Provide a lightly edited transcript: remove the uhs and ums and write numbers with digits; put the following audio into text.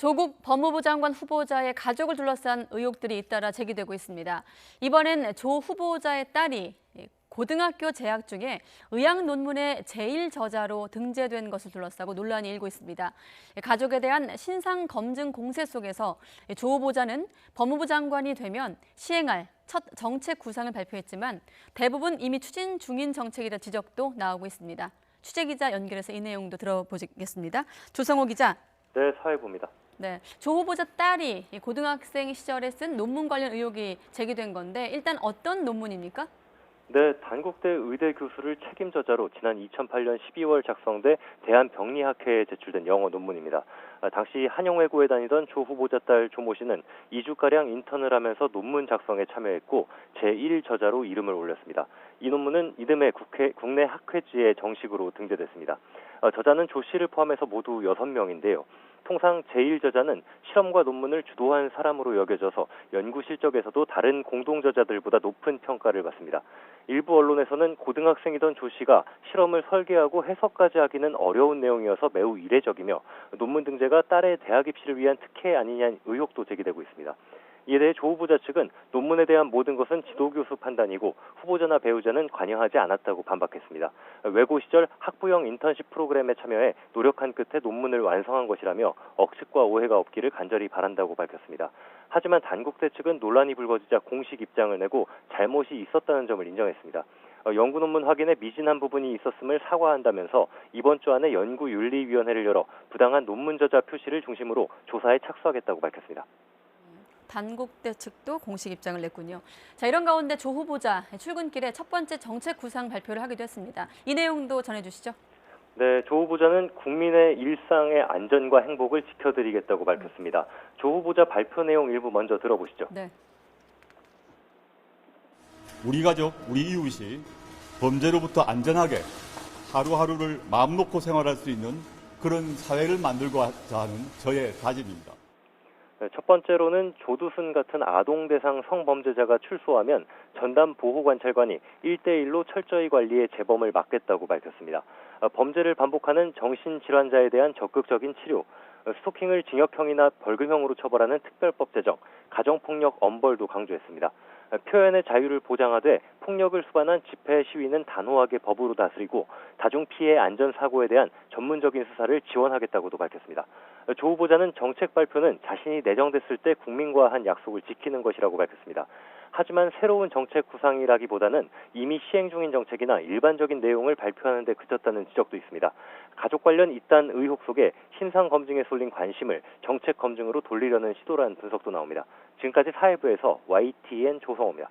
조국 법무부 장관 후보자의 가족을 둘러싼 의혹들이 잇따라 제기되고 있습니다. 이번엔 조 후보자의 딸이 고등학교 재학 중에 의학 논문의 제1저자로 등재된 것을 둘러싸고 논란이 일고 있습니다. 가족에 대한 신상 검증 공세 속에서 조 후보자는 법무부 장관이 되면 시행할 첫 정책 구상을 발표했지만 대부분 이미 추진 중인 정책이라 지적도 나오고 있습니다. 취재기자 연결해서 이 내용도 들어보겠습니다. 조성호 기자. 네, 사회부입니다. 네, 조 후보자 딸이 고등학생 시절에 쓴 논문 관련 의혹이 제기된 건데 일단 어떤 논문입니까? 네, 단국대 의대 교수를 책임 저자로 지난 2008년 12월 작성돼 대한병리학회에 제출된 영어 논문입니다. 당시 한영외고에 다니던 조 후보자 딸 조모 씨는 2주가량 인턴을 하면서 논문 작성에 참여했고 제1저자로 이름을 올렸습니다. 이 논문은 이듬해 국내 학회지에 정식으로 등재됐습니다. 저자는 조 씨를 포함해서 모두 6명인데요. 통상 제1저자는 실험과 논문을 주도한 사람으로 여겨져서 연구 실적에서도 다른 공동저자들보다 높은 평가를 받습니다. 일부 언론에서는 고등학생이던 조 씨가 실험을 설계하고 해석까지 하기는 어려운 내용이어서 매우 이례적이며 논문 등재가 딸의 대학 입시를 위한 특혜 아니냐는 의혹도 제기되고 있습니다. 이에 대해 조 후보자 측은 논문에 대한 모든 것은 지도교수 판단이고 후보자나 배우자는 관여하지 않았다고 반박했습니다. 외고 시절 학부형 인턴십 프로그램에 참여해 노력한 끝에 논문을 완성한 것이라며 억측과 오해가 없기를 간절히 바란다고 밝혔습니다. 하지만 단국대 측은 논란이 불거지자 공식 입장을 내고 잘못이 있었다는 점을 인정했습니다. 연구 논문 확인에 미진한 부분이 있었음을 사과한다면서 이번 주 안에 연구윤리위원회를 열어 부당한 논문 저자 표시를 중심으로 조사에 착수하겠다고 밝혔습니다. 단국대 측도 공식 입장을 냈군요. 자, 이런 가운데 조 후보자 출근길에 첫 번째 정책 구상 발표를 하기도 했습니다. 이 내용도 전해주시죠. 네, 조 후보자는 국민의 일상의 안전과 행복을 지켜드리겠다고 밝혔습니다. 조 후보자 발표 내용 일부 먼저 들어보시죠. 네. 우리 가족, 우리 이웃이 범죄로부터 안전하게 하루하루를 마음 놓고 생활할 수 있는 그런 사회를 만들고자 하는 저의 다짐입니다. 첫 번째로는 조두순 같은 아동 대상 성범죄자가 출소하면 전담 보호관찰관이 1대1로 철저히 관리해 재범을 막겠다고 밝혔습니다. 범죄를 반복하는 정신질환자에 대한 적극적인 치료, 스토킹을 징역형이나 벌금형으로 처벌하는 특별법 제정, 가정폭력 엄벌도 강조했습니다. 표현의 자유를 보장하되 폭력을 수반한 집회 시위는 단호하게 법으로 다스리고 다중피해 안전사고에 대한 전문적인 수사를 지원하겠다고도 밝혔습니다. 조 후보자는 정책 발표는 자신이 내정됐을 때 국민과 한 약속을 지키는 것이라고 밝혔습니다. 하지만 새로운 정책 구상이라기보다는 이미 시행 중인 정책이나 일반적인 내용을 발표하는 데 그쳤다는 지적도 있습니다. 가족 관련 이딴 의혹 속에 신상 검증에 쏠린 관심을 정책 검증으로 돌리려는 시도라는 분석도 나옵니다. 지금까지 사회부에서 YTN 조성호입니다.